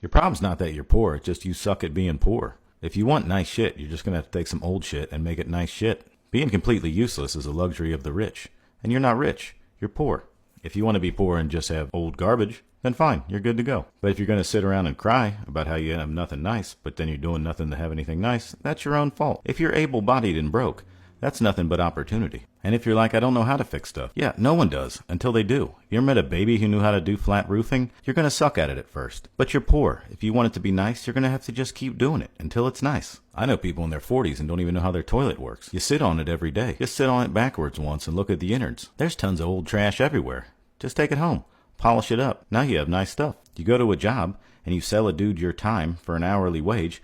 Your problem's not that you're poor, it's just you suck at being poor. If you want nice shit, you're just gonna have to take some old shit and make it nice shit. Being completely useless is a luxury of the rich. And you're not rich, you're poor. If you want to be poor and just have old garbage, then fine, you're good to go. But if you're gonna sit around and cry about how you have nothing nice, but then you're doing nothing to have anything nice, that's your own fault. If you're able-bodied and broke, that's nothing but opportunity. And if you're like, I don't know how to fix stuff. Yeah, no one does, until they do. You ever met a baby who knew how to do flat roofing? You're gonna suck at it at first. But you're poor. If you want it to be nice, you're gonna have to just keep doing it, until it's nice. I know people in their 40s and don't even know how their toilet works. You sit on it every day. Just sit on it backwards once and look at the innards. There's tons of old trash everywhere. Just take it home. Polish it up. Now you have nice stuff. You go to a job, and you sell a dude your time for an hourly wage.